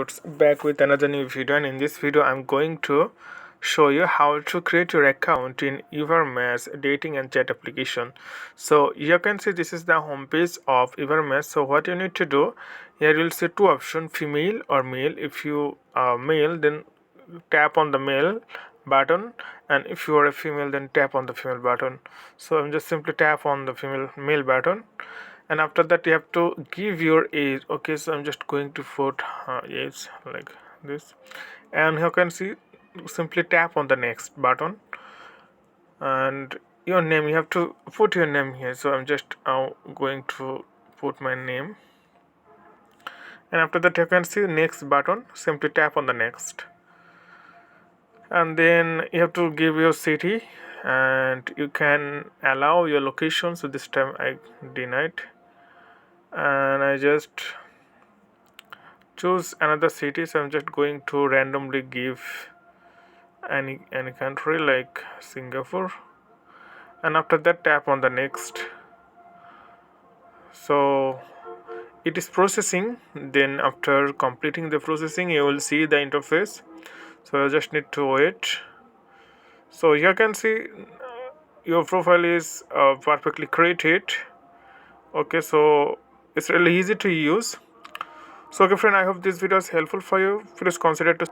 It's back with another new video, and in this video I'm going to show you how to create your account in Evermatch dating and chat application. So you can see this is the homepage of Evermatch. So what you need to do, here you'll see two options, female or male. If you are male, then tap on the male button, and if you are a female, then tap on the female button. So I'm just simply tap on the female male button, and after that you have to give your age. Okay, so I'm just going to put age like this, and you can see simply tap on the next button, and your name, you have to put your name here. So I'm just going to put my name, and after that you can see next button, simply tap on the next, and then you have to give your city, and you can allow your location. So this time I denied, and I just choose another city. So I'm just going to randomly give any country like Singapore, and after that tap on the next. So it is processing. Then after completing the processing, you will see the interface. So I just need to wait. So you can see your profile is perfectly created. Okay, so it's really easy to use. So okay friend, I hope this video is helpful for you. Please consider to